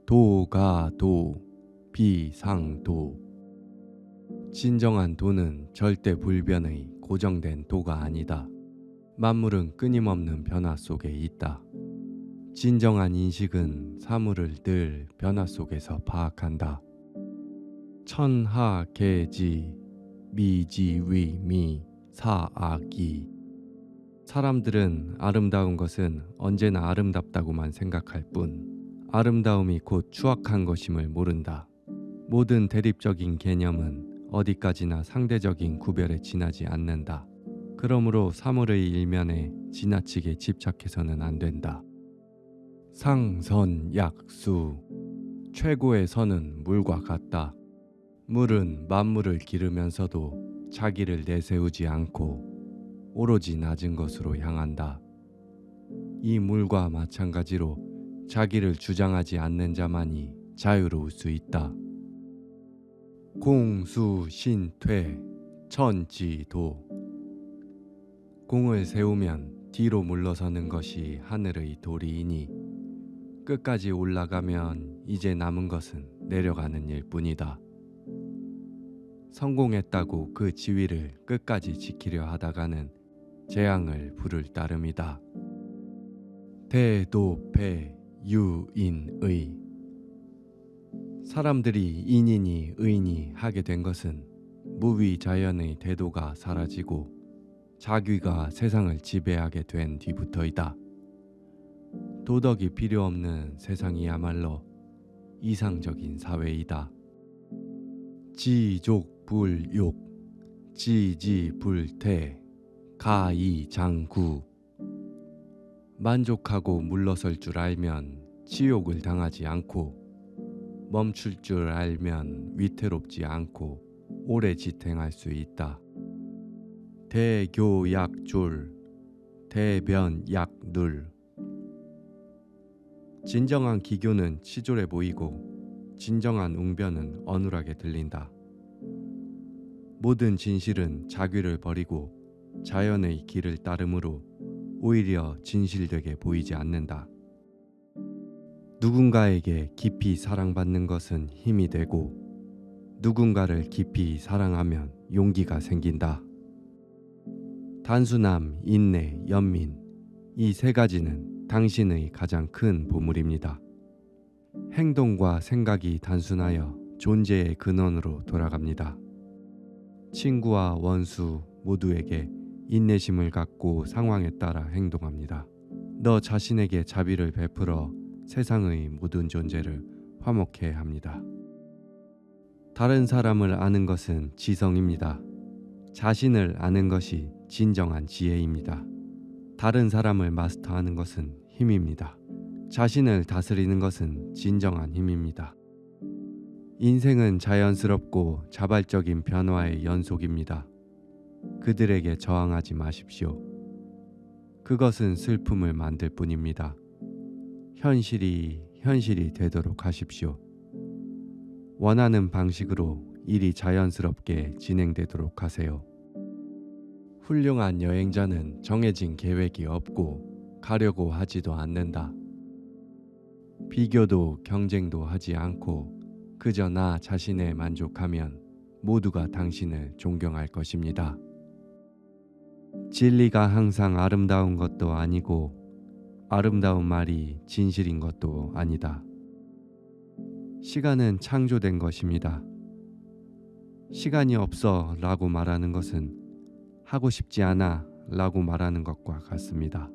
도가 도, 비상도. 진정한 도는 절대 불변의 고정된 도가 아니다. 만물은 끊임없는 변화 속에 있다. 진정한 인식은 사물을 늘 변화 속에서 파악한다. 천하계지, 미지위미, 사악이. 사람들은 아름다운 것은 언제나 아름답다고만 생각할 뿐 아름다움이 곧 추악한 것임을 모른다. 모든 대립적인 개념은 어디까지나 상대적인 구별에 지나지 않는다. 그러므로 사물의 일면에 지나치게 집착해서는 안 된다. 상선약수. 최고의 선은 물과 같다. 물은 만물을 기르면서도 자기를 내세우지 않고 오로지 낮은 것으로 향한다. 이 물과 마찬가지로 자기를 주장하지 않는 자만이 자유로울 수 있다. 공수신퇴, 천지도. 공을 세우면 뒤로 물러서는 것이 하늘의 도리이니 끝까지 올라가면 이제 남은 것은 내려가는 일뿐이다. 성공했다고 그 지위를 끝까지 지키려 하다가는 재앙을 부를 따름이다. 대도패, 유인의. 사람들이 인이니 의인이 하게 된 것은 무위자연의 대도가 사라지고 자귀가 세상을 지배하게 된 뒤부터이다. 도덕이 필요 없는 세상이야말로 이상적인 사회이다. 지족불욕, 지지불태, 가이장구. 만족하고 물러설 줄 알면 치욕을 당하지 않고 멈출 줄 알면 위태롭지 않고 오래 지탱할 수 있다. 대교약졸, 대변약눌. 진정한 기교는 치졸해 보이고 진정한 웅변은 어눌하게 들린다. 모든 진실은 자귀를 버리고 자연의 길을 따르므로 오히려 진실되게 보이지 않는다. 누군가에게 깊이 사랑받는 것은 힘이 되고 누군가를 깊이 사랑하면 용기가 생긴다. 단순함, 인내, 연민, 이 세 가지는 당신의 가장 큰 보물입니다. 행동과 생각이 단순하여 존재의 근원으로 돌아갑니다. 친구와 원수 모두에게 인내심을 갖고 상황에 따라 행동합니다. 너 자신에게 자비를 베풀어 세상의 모든 존재를 화목해 합니다. 다른 사람을 아는 것은 지성입니다. 자신을 아는 것이 진정한 지혜입니다. 다른 사람을 마스터하는 것은 힘입니다. 자신을 다스리는 것은 진정한 힘입니다. 인생은 자연스럽고 자발적인 변화의 연속입니다. 그들에게 저항하지 마십시오. 그것은 슬픔을 만들 뿐입니다. 현실이 되도록 하십시오. 원하는 방식으로 일이 자연스럽게 진행되도록 하세요. 훌륭한 여행자는 정해진 계획이 없고 가려고 하지도 않는다. 비교도 경쟁도 하지 않고 그저 나 자신에 만족하면 모두가 당신을 존경할 것입니다. 진리가 항상 아름다운 것도 아니고 아름다운 말이 진실인 것도 아니다. 시간은 창조된 것입니다. 시간이 없어 라고 말하는 것은 하고 싶지 않아 라고 말하는 것과 같습니다.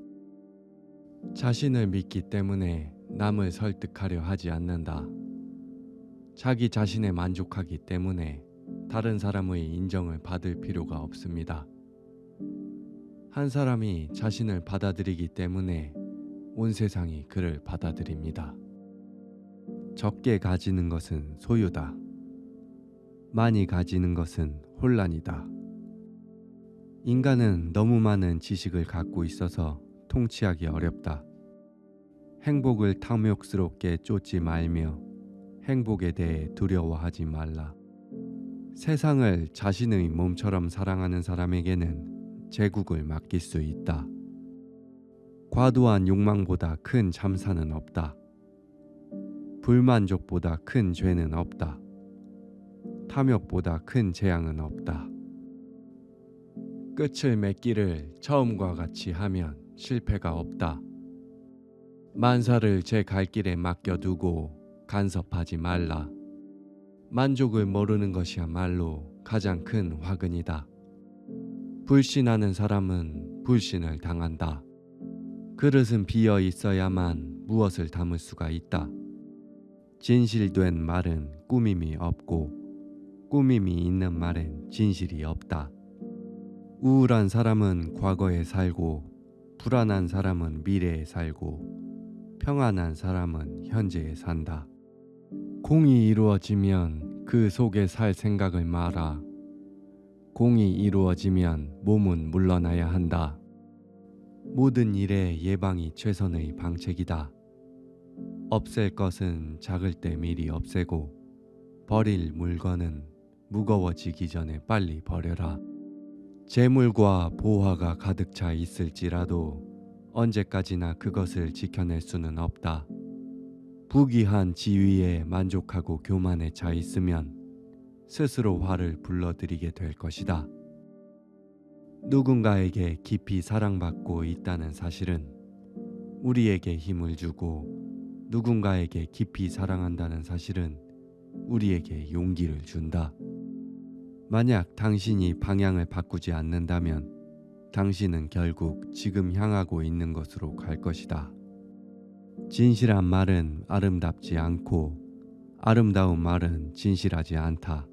자신을 믿기 때문에 남을 설득하려 하지 않는다. 자기 자신에 만족하기 때문에 다른 사람의 인정을 받을 필요가 없습니다. 한 사람이 자신을 받아들이기 때문에 온 세상이 그를 받아들입니다. 적게 가지는 것은 소유다. 많이 가지는 것은 혼란이다. 인간은 너무 많은 지식을 갖고 있어서 통치하기 어렵다. 행복을 탐욕스럽게 쫓지 말며 행복에 대해 두려워하지 말라. 세상을 자신의 몸처럼 사랑하는 사람에게는 제국을 맡길 수 있다. 과도한 욕망보다 큰 잠사는 없다. 불만족보다 큰 죄는 없다. 탐욕보다 큰 재앙은 없다. 끝을 맺기를 처음과 같이 하면 실패가 없다. 만사를 제 갈 길에 맡겨두고 간섭하지 말라. 만족을 모르는 것이야말로 가장 큰 화근이다. 불신하는 사람은 불신을 당한다. 그릇은 비어 있어야만 무엇을 담을 수가 있다. 진실된 말은 꾸밈이 없고 꾸밈이 있는 말엔 진실이 없다. 우울한 사람은 과거에 살고 불안한 사람은 미래에 살고 평안한 사람은 현재에 산다. 공이 이루어지면 그 속에 살 생각을 마라. 공이 이루어지면 몸은 물러나야 한다. 모든 일의 예방이 최선의 방책이다. 없앨 것은 작을 때 미리 없애고 버릴 물건은 무거워지기 전에 빨리 버려라. 재물과 보화가 가득 차 있을지라도 언제까지나 그것을 지켜낼 수는 없다. 부귀한 지위에 만족하고 교만에 차 있으면 스스로 화를 불러들이게 될 것이다. 누군가에게 깊이 사랑받고 있다는 사실은 우리에게 힘을 주고 누군가에게 깊이 사랑한다는 사실은 우리에게 용기를 준다. 만약 당신이 방향을 바꾸지 않는다면 당신은 결국 지금 향하고 있는 것으로 갈 것이다. 진실한 말은 아름답지 않고 아름다운 말은 진실하지 않다.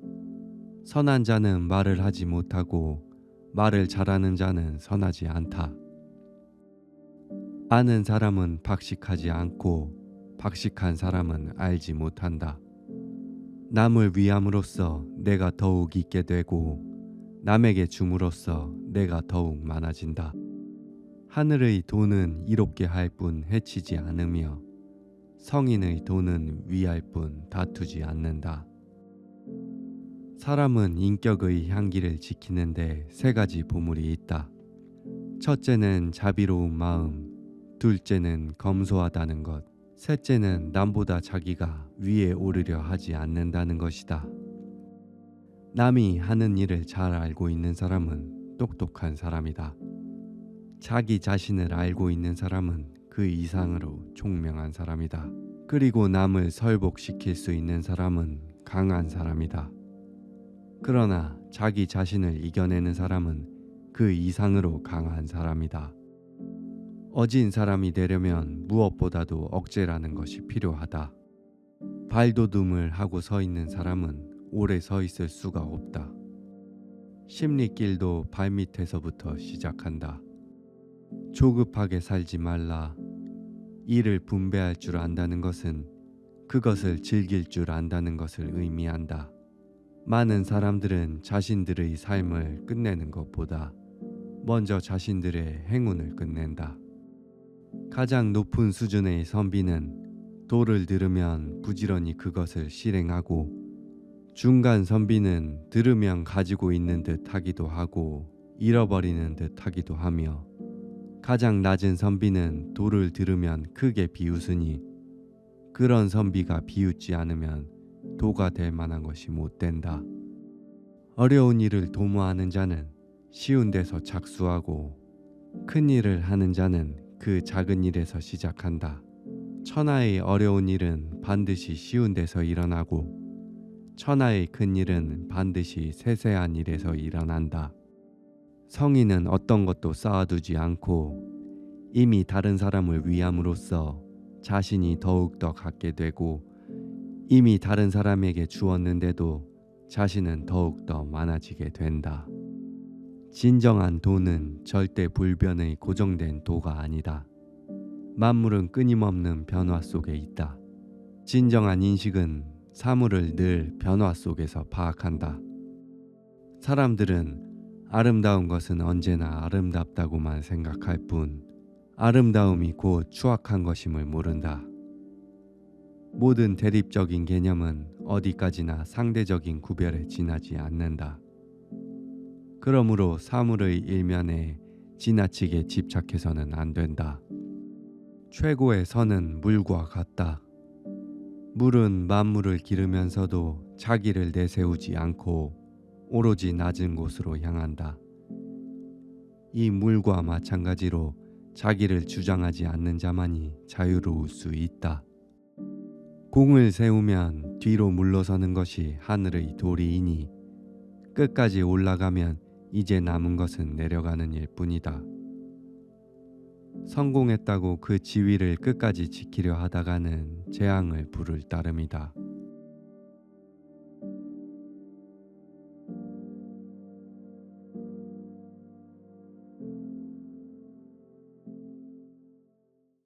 선한 자는 말을 하지 못하고 말을 잘하는 자는 선하지 않다. 아는 사람은 박식하지 않고 박식한 사람은 알지 못한다. 남을 위함으로써 내가 더욱 있게 되고 남에게 줌으로써 내가 더욱 많아진다. 하늘의 돈은 이롭게 할 뿐 해치지 않으며 성인의 돈은 위할 뿐 다투지 않는다. 사람은 인격의 향기를 지키는데 세 가지 보물이 있다. 첫째는 자비로운 마음, 둘째는 검소하다는 것, 셋째는 남보다 자기가 위에 오르려 하지 않는다는 것이다. 남이 하는 일을 잘 알고 있는 사람은 똑똑한 사람이다. 자기 자신을 알고 있는 사람은 그 이상으로 총명한 사람이다. 그리고 남을 설복시킬 수 있는 사람은 강한 사람이다. 그러나 자기 자신을 이겨내는 사람은 그 이상으로 강한 사람이다. 어진 사람이 되려면 무엇보다도 억제라는 것이 필요하다. 발돋움을 하고 서 있는 사람은 오래 서 있을 수가 없다. 심리길도 발밑에서부터 시작한다. 조급하게 살지 말라. 일을 분배할 줄 안다는 것은 그것을 즐길 줄 안다는 것을 의미한다. 많은 사람들은 자신들의 삶을 끝내는 것보다 먼저 자신들의 행운을 끝낸다. 가장 높은 수준의 선비는 도를 들으면 부지런히 그것을 실행하고 중간 선비는 들으면 가지고 있는 듯 하기도 하고 잃어버리는 듯 하기도 하며 가장 낮은 선비는 도를 들으면 크게 비웃으니 그런 선비가 비웃지 않으면 도가 될 만한 것이 못 된다. 어려운 일을 도모하는 자는 쉬운 데서 착수하고 큰 일을 하는 자는 그 작은 일에서 시작한다. 천하의 어려운 일은 반드시 쉬운 데서 일어나고 천하의 큰 일은 반드시 세세한 일에서 일어난다. 성인은 어떤 것도 쌓아두지 않고 이미 다른 사람을 위함으로써 자신이 더욱더 갖게 되고 이미 다른 사람에게 주었는데도 자신은 더욱더 많아지게 된다. 진정한 도는 절대 불변의 고정된 도가 아니다. 만물은 끊임없는 변화 속에 있다. 진정한 인식은 사물을 늘 변화 속에서 파악한다. 사람들은 아름다운 것은 언제나 아름답다고만 생각할 뿐 아름다움이 곧 추악한 것임을 모른다. 모든 대립적인 개념은 어디까지나 상대적인 구별에 지나지 않는다. 그러므로 사물의 일면에 지나치게 집착해서는 안 된다. 최고의 선은 물과 같다. 물은 만물을 기르면서도 자기를 내세우지 않고 오로지 낮은 곳으로 향한다. 이 물과 마찬가지로 자기를 주장하지 않는 자만이 자유로울 수 있다. 공을 세우면 뒤로 물러서는 것이 하늘의 도리이니 끝까지 올라가면 이제 남은 것은 내려가는 일뿐이다. 성공했다고 그 지위를 끝까지 지키려 하다가는 재앙을 부를 따름이다.